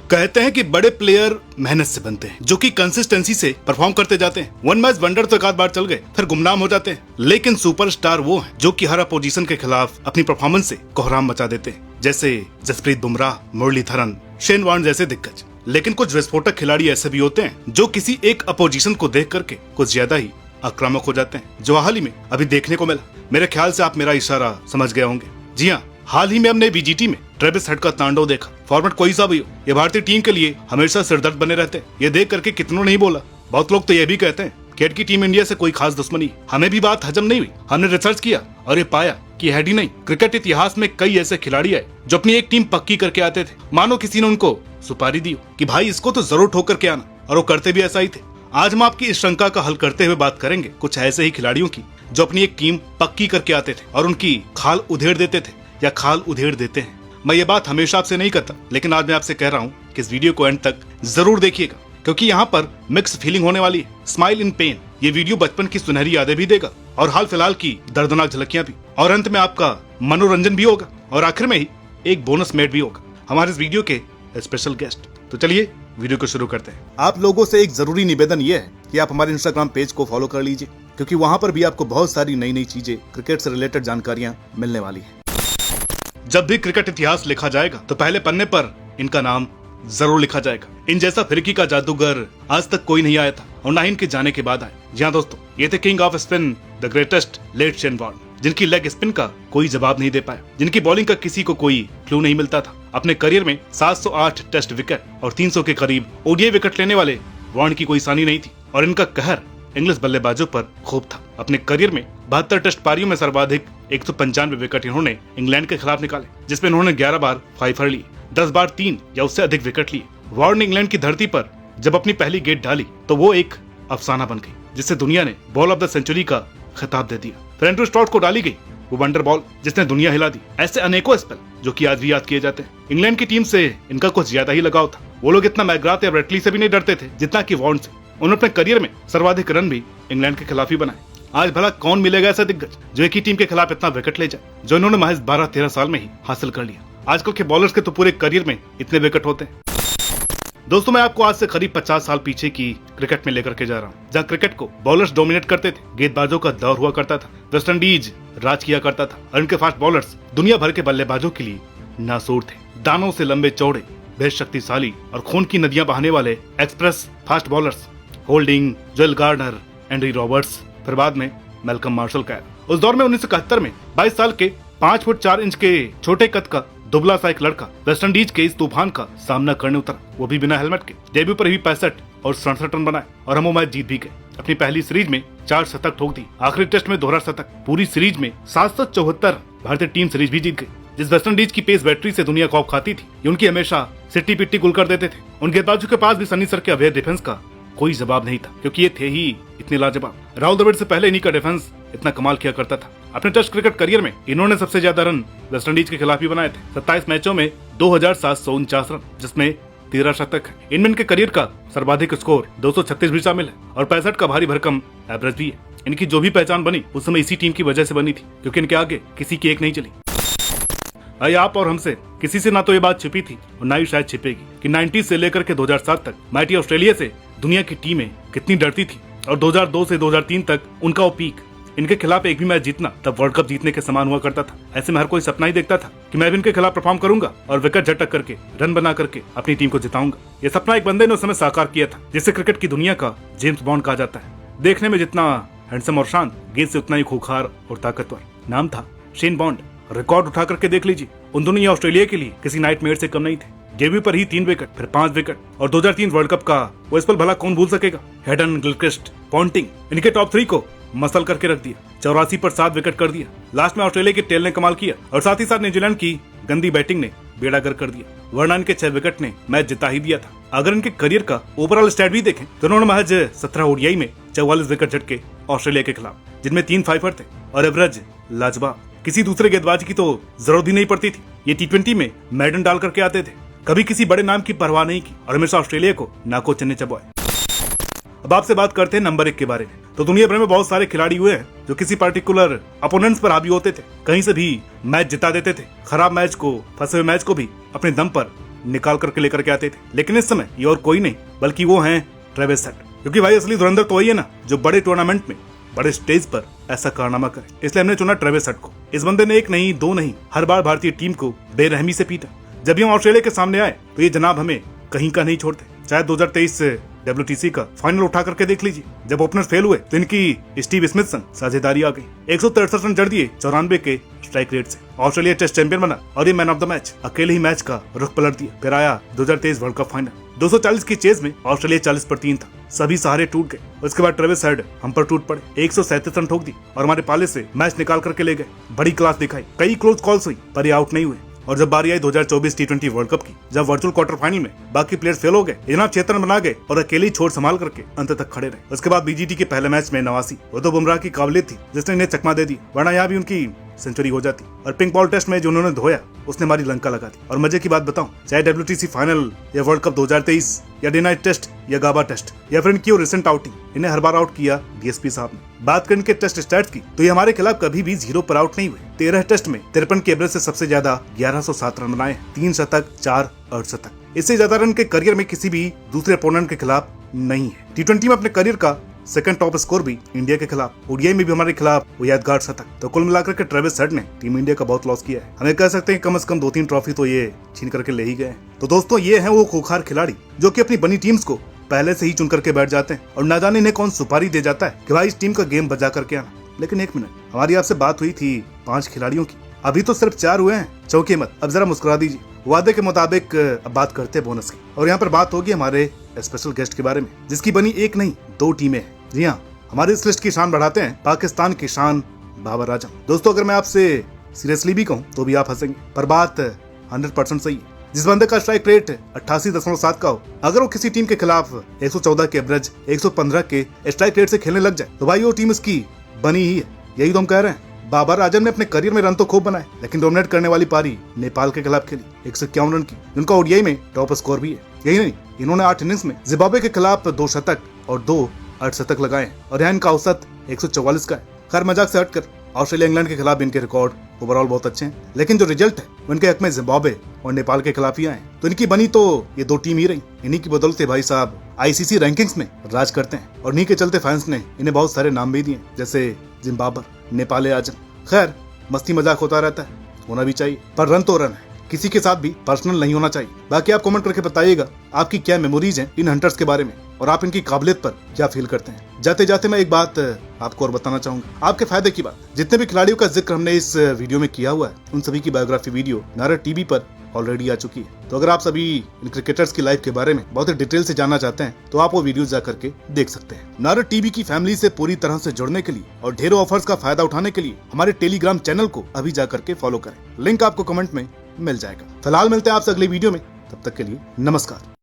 कहते हैं कि बड़े प्लेयर मेहनत से बनते हैं, जो कि कंसिस्टेंसी से परफॉर्म करते जाते हैं। वन मैच वंडर तो एक आध बार चल गए, फिर गुमनाम हो जाते हैं। लेकिन सुपरस्टार वो हैं जो कि हर अपोजिशन के खिलाफ अपनी परफॉर्मेंस से कोहराम मचा देते हैं, जैसे जसप्रीत बुमराह, मुरलीधरन, शेन वॉर्न जैसे दिग्गज। लेकिन कुछ विस्फोटक खिलाड़ी ऐसे भी होते हैं जो किसी एक अपोजिशन को देख करके कुछ ज्यादा ही आक्रामक हो जाते हैं, जो हाल ही में अभी देखने को मिला। मेरे ख्याल से आप मेरा इशारा समझ गए होंगे। जी हाँ, हाल ही में हमने बीजीटी में ट्रेविस हेड का तांडव देखा। फॉर्मेट कोई सा भी हो, ये भारतीय टीम के लिए हमेशा सिरदर्द बने रहते हैं। ये देख करके कितनों नहीं बोला। बहुत लोग तो ये भी कहते हैं कि हेड की टीम इंडिया से कोई खास दुश्मनी। हमें भी बात हजम नहीं हुई। हमने रिसर्च किया और ये पाया कि हेड ही नहीं, क्रिकेट इतिहास में कई ऐसे खिलाड़ी आए जो अपनी एक टीम पक्की करके आते थे, मानो किसी ने उनको सुपारी दी कि भाई इसको तो जरूर ठोक करके आना, और वो करते भी ऐसा ही थे। आज हम आपकी इस शंका का हल करते हुए बात करेंगे कुछ ऐसे ही खिलाड़ियों की जो अपनी एक टीम पक्की करके आते थे और उनकी खाल उधेड़ देते थे या खाल उधेड़ देते हैं। मैं ये बात हमेशा आपसे नहीं करता, लेकिन आज मैं आपसे कह रहा हूँ कि इस वीडियो को एंड तक जरूर देखिएगा, क्योंकि यहाँ पर मिक्स फीलिंग होने वाली है। स्माइल इन पेन, ये वीडियो बचपन की सुनहरी यादें भी देगा और हाल फिलहाल की दर्दनाक झलकियां भी, और अंत में आपका मनोरंजन भी होगा, और आखिर में ही एक बोनस मेट भी होगा, हमारे इस वीडियो के स्पेशल गेस्ट। तो चलिए वीडियो को शुरू करते हैं। आप लोगों से एक जरूरी निवेदन ये है कि आप हमारे इंस्टाग्राम पेज को फॉलो कर लीजिए, क्योंकि वहाँ पर भी आपको बहुत सारी नई नई चीजें, क्रिकेट से रिलेटेड जानकारियां मिलने वाली है। जब भी क्रिकेट इतिहास लिखा जाएगा तो पहले पन्ने पर इनका नाम जरूर लिखा जाएगा। इन जैसा फिरकी का जादूगर आज तक कोई नहीं आया था, और ना ही इनके जाने के बाद आए। जी हाँ दोस्तों, ये थे king of spin, the greatest late Shane Warne, जिनकी लेग स्पिन का कोई जवाब नहीं दे पाया, जिनकी बॉलिंग का किसी को कोई क्लू नहीं मिलता था। अपने करियर में 708 टेस्ट विकेट और 300 के करीब ओडीआई विकेट लेने वाले वॉर्न की कोई सानी नहीं थी, और इनका कहर इंग्लिश बल्लेबाजों पर खूब था। अपने करियर में 72 टेस्ट पारियों में सर्वाधिक 195 विकेट इन्होंने इंग्लैंड के खिलाफ निकाले, जिसमें इन्होंने 11 बार 5 लिए, 10 बार 3 या उससे अधिक विकेट लिए। वॉर्न ने इंग्लैंड की धरती पर जब अपनी पहली गेंद डाली तो वो एक अफसाना बन गई, जिससे दुनिया ने बॉल ऑफ द सेंचुरी का खिताब दे दिया। फिर एंड्रू स्टॉट को डाली गई वो वंडर बॉल, जिसने दुनिया हिला दी। ऐसे अनेकों स्पेल जो कि आज भी याद किए जाते हैं। इंग्लैंड की टीम से इनका कुछ ज्यादा ही लगाव था। वो लोग इतना मैकग्राथ या ब्रेटली से भी नहीं डरते थे जितना कि वॉर्न से। उन्होंने अपने करियर में सर्वाधिक रन भी इंग्लैंड के खिलाफ ही बनाए। आज भला कौन मिलेगा ऐसा दिग्गज जो एक ही टीम के खिलाफ इतना विकेट ले जाए, जो इन्होंने महज 12-13 साल में ही हासिल कर लिया। आजकल के बॉलर्स के तो पूरे करियर में इतने विकेट होते हैं। दोस्तों, मैं आपको आज से करीब 50 साल पीछे की क्रिकेट में लेकर के जा रहा हूँ, जहाँ क्रिकेट को बॉलर्स डोमिनेट करते थे, गेंदबाजों का दौर हुआ करता था, वेस्ट इंडीज राज किया करता था, और इनके फास्ट बॉलर्स दुनिया भर के बल्लेबाजों के लिए नासूर थे। दानों से लंबे चौड़े, बेहद शक्तिशाली और खून की नदियां बहाने वाले express fast bowlers, Holding, Joel Garner, Andy Roberts, फिर बाद में मैल्कम मार्शल का। उस दौर में 1971 में 22 साल के 5 फुट 4 इंच के छोटे कद का दुबला सा एक लड़का वेस्ट इंडीज के इस तूफान का सामना करने उतरा, वो भी बिना हेलमेट के। डेब्यू पर ही 65 और 67 रन बनाए, और हम वो मैच जीत भी गए। अपनी पहली सीरीज में 4 शतक ठोक दी, आखिरी टेस्ट में दोहरा शतक। पूरी सीरीज में 774 भारतीय टीम सीरीज भी जीत गई। जिस वेस्ट इंडीज की पेस बैटरी से दुनिया खौफ खाती थी, ये उनकी हमेशा सिट्टी पिट्टी गुल कर देते थे। उन गेंदबाजों के पास भी सनी सर के अभेद डिफेंस का कोई जवाब नहीं था, क्योंकि ये थे ही इतने लाजवाब। राहुल द्रविड़ से पहले इन्हीं का डिफेंस इतना कमाल किया करता था। अपने टेस्ट क्रिकेट करियर में इन्होंने सबसे ज्यादा रन वेस्ट इंडीज के खिलाफ ही बनाए थे, 27 मैचों में 2749 रन, जिसमें 13 शतक है। इनमें इनके करियर का सर्वाधिक स्कोर 236 भी शामिल है, और 65 का भारी भरकम एवरेज भी है। इनकी जो भी पहचान बनी उस समय इसी टीम की वजह से बनी थी, क्योंकि इनके आगे किसी की एक नहीं चली। भाई, आप और हमसे किसी से ना तो ये बात छिपी थी और ना ही शायद छिपेगी कि 90 से लेकर के 2007 तक माइटी ऑस्ट्रेलिया से दुनिया की टीमें कितनी डरती थी, और 2002 से 2003 तक उनका वो पीक, इनके खिलाफ एक भी मैच जीतना तब वर्ल्ड कप जीतने के समान हुआ करता था। ऐसे में हर कोई सपना ही देखता था कि मैं भी इनके खिलाफ परफॉर्म करूंगा और विकेट झटक करके, रन बना करके अपनी टीम को जिताऊंगा। ये सपना एक बंदे ने उस समय साकार किया था, जिसे क्रिकेट की दुनिया का जेम्स बॉन्ड कहा जाता है। देखने में जितना हैंडसम और शांत, गेंद से उतना ही खूंखार और ताकतवर। नाम था शेन बॉन्ड। रिकॉर्ड उठा करके देख लीजिए, उन दोनों या ऑस्ट्रेलिया के लिए किसी नाइटमेयर से कम नहीं थे। डेब्यू पर ही 3 विकेट, फिर 5 विकेट, और 2003 वर्ल्ड कप का वो स्पेल भला कौन भूल सकेगा। हेडन, गिलक्रिस्ट, पॉन्टिंग, इनके टॉप 3 को मसल करके रख दिया। 84 पर 7 विकेट कर दिया। लास्ट में ऑस्ट्रेलिया के टेल ने कमाल किया, और साथ ही साथ न्यूजीलैंड की गंदी बैटिंग ने बेड़ा गर्क कर दिया, वरना इनके 6 विकेट ने मैच जिता ही दिया था। अगर इनके करियर का ओवरऑल स्टैट भी देखें तो उन्होंने महज 17 ओडीआई में 44 विकेट झटके ऑस्ट्रेलिया के खिलाफ, जिनमें 3 फाइफर थे, और एवरेज लाजवाब। किसी दूसरे गेंदबाज की तो जरूरत ही नहीं पड़ती थी। ये टी20 में मैडन डाल करके आते थे, कभी किसी बड़े नाम की परवाह नहीं की, और हमेशा ऑस्ट्रेलिया को नाको चन्ने चबवाए। अब आपसे बात करते हैं नंबर 1 के बारे में। तो दुनिया भर में बहुत सारे खिलाड़ी हुए हैं जो किसी पर्टिकुलर अपोनेंट्स पर हावी होते थे, कहीं से भी मैच जिता देते थे, खराब मैच को, फंसे हुए मैच को भी अपने दम पर निकाल करके लेकर के आते थे। लेकिन इस समय ये और कोई नहीं बल्कि वो हैं ट्रेविस हेड, क्योंकि भाई असली धुरंधर तो वही है ना जो बड़े टूर्नामेंट में बड़े स्टेज पर ऐसा कारनामा करे। इसलिए हमने चुना ट्रेविस हेड को। इस बंदे ने एक नहीं दो नहीं हर बार भारतीय टीम को बेरहमी से पीटा। जब भी हम ऑस्ट्रेलिया के सामने आए तो ये जनाब हमें कहीं का नहीं छोड़ते। चाहे 2023 WTC का फाइनल उठा करके देख लीजिए, जब ओपनर फेल हुए तो इनकी स्टीव स्मिथ संग साझेदारी आ गई। 163 रन जड़ दिए 94 के स्ट्राइक रेट से। ऑस्ट्रेलिया टेस्ट चैंपियन बना और ये मैन ऑफ द मैच अकेले ही मैच का रुख पलट दिया। फिर आया 2023 वर्ल्ड कप फाइनल। 240 की चेज में ऑस्ट्रेलिया 40 पर 3 था। सभी सहारे टूट गए। उसके बाद ट्रेविस हेड हम पर टूट पड़े। 137 रन ठोक दी और हमारे पाले से मैच निकाल करके ले गए। बड़ी क्लास दिखाई, कई क्लोज कॉल्स हुई पर ये आउट नहीं हुए। और जब बारी आई 2024 T20 वर्ल्ड कप की, जब वर्चुअल क्वार्टर फाइनल में बाकी प्लेयर्स फेल हो गए, जनाब 6 रन बना गए और अकेले ही छोड़ संभाल करके अंत तक खड़े रहे। उसके बाद BGT के पहले मैच में नवासी, वो तो बुमराह की काबिलियत थी जिसने इन्हें चकमा दे दी, वरना यहाँ भी उनकी सेंचुरी हो जाती। और पिंक बॉल टेस्ट में जो उन्होंने धोया उसने हमारी लंका लगा दी। और मजे की बात बताऊं, चाहे WTC फाइनल या वर्ल्ड कप 2023 या डे नाइट टेस्ट या गाबा टेस्ट या फिर इनकी रिसेंट आउटिंग, इन्हें हर बार आउट किया DSP साहब ने। बात करें इनके टेस्ट स्टैट्स की तो ये हमारे खिलाफ कभी भी 0 पर आउट नहीं हुए। 13 टेस्ट में 53 के एवरेज से सबसे ज्यादा 1107 रन बनाए, 3 शतक 4 अर्धशतक। इससे ज्यादा रन के करियर में किसी भी दूसरे अपोनेंट के खिलाफ नहीं है। T20 में अपने करियर का सेकंड टॉप स्कोर भी इंडिया के खिलाफ। ODI में भी हमारे खिलाफ वो यादगार शतक। तो कुल मिलाकर के ट्रेविस हेड ने टीम इंडिया का बहुत लॉस किया है। हमें कह सकते हैं कम से कम 2-3 ट्रॉफी तो ये छीन करके ले ही गए। तो दोस्तों ये हैं वो खूंखार खिलाड़ी जो कि अपनी बनी टीम्स को पहले से ही चुन करके बैठ जाते हैं और न जाने इन्हें कौन सुपारी दे जाता है कि भाई इस टीम का गेम बजा करके आना। लेकिन एक मिनट, हमारी आपसे बात हुई थी 5 खिलाड़ियों की, अभी तो सिर्फ 4 हुए हैं। चौंके मत, अब जरा मुस्कुरा दीजिए। वादे के मुताबिक अब बात करते हैं बोनस की। और यहाँ पर बात होगी हमारे स्पेशल गेस्ट के बारे में जिसकी बनी एक नहीं 2 टीमें हैं। जी हाँ, हमारी इस लिस्ट की शान बढ़ाते हैं पाकिस्तान की शान बाबर आजम। दोस्तों अगर मैं आपसे सीरियसली भी कहूँ तो भी आप हंसेंगे, पर बात 100% सही है। जिस बंदे का स्ट्राइक रेट 88.7 का हो, अगर वो किसी टीम के खिलाफ 114 के एवरेज 115 के स्ट्राइक रेट से खेलने लग जाए तो भाई वो टीम उसकी बनी ही है। यही तो हम कह रहे हैं। बाबर आजम ने अपने करियर में रन तो खूब बनाए, लेकिन डोमिनेट करने वाली पारी नेपाल के खिलाफ खेली 151 रन की, जिनका ODI में टॉप स्कोर भी है। यही नहीं, इन्होंने 8 इनिंग्स में जिम्बाब्वे के खिलाफ 2 शतक और 2 अर्धशतक लगाए और यहाँ इनका औसत 144 का है। खैर मजाक से हटकर ऑस्ट्रेलिया इंग्लैंड के खिलाफ इनके रिकॉर्ड ओवरऑल बहुत अच्छे हैं, लेकिन जो रिजल्ट है वो इनके हक में जिम्बाब्वे और नेपाल के खिलाफ ही आए। तो इनकी बनी तो ये 2 टीम ही रही। इन्हीं की बदौलत भाई साहब ICC रैंकिंग्स में राज करते हैं और इन्हीं के चलते फैंस ने इन्हें बहुत सारे नाम भी दिए, जैसे जिम्बाब्वे, नेपाल आजम। खैर मस्ती मजाक होता रहता है, होना भी चाहिए, पर रन तो रन है, किसी के साथ भी पर्सनल नहीं होना चाहिए। बाकी आप कमेंट करके बताइएगा आपकी क्या मेमोरीज हैं इन हंटर्स के बारे में और आप इनकी काबिलियत पर क्या फील करते हैं। जाते जाते मैं एक बात आपको और बताना चाहूंगा, आपके फायदे की बात। जितने भी खिलाड़ियों का जिक्र हमने इस वीडियो में किया हुआ है उन सभी की बायोग्राफी वीडियो नारद TV पर ऑलरेडी आ चुकी है। तो अगर आप सभी इन क्रिकेटर्स की लाइफ के बारे में बहुत ही डिटेल से जानना चाहते हैं तो आप वो वीडियो जा करके देख सकते हैं। नारद TV की फैमिली से पूरी तरह से जुड़ने के लिए और ढेरों ऑफर्स का फायदा उठाने के लिए हमारे टेलीग्राम चैनल को अभी जा करके फॉलो करें। लिंक आपको कमेंट में मिल जाएगा। फिलहाल मिलते हैं आपसे अगली वीडियो में, तब तक के लिए नमस्कार।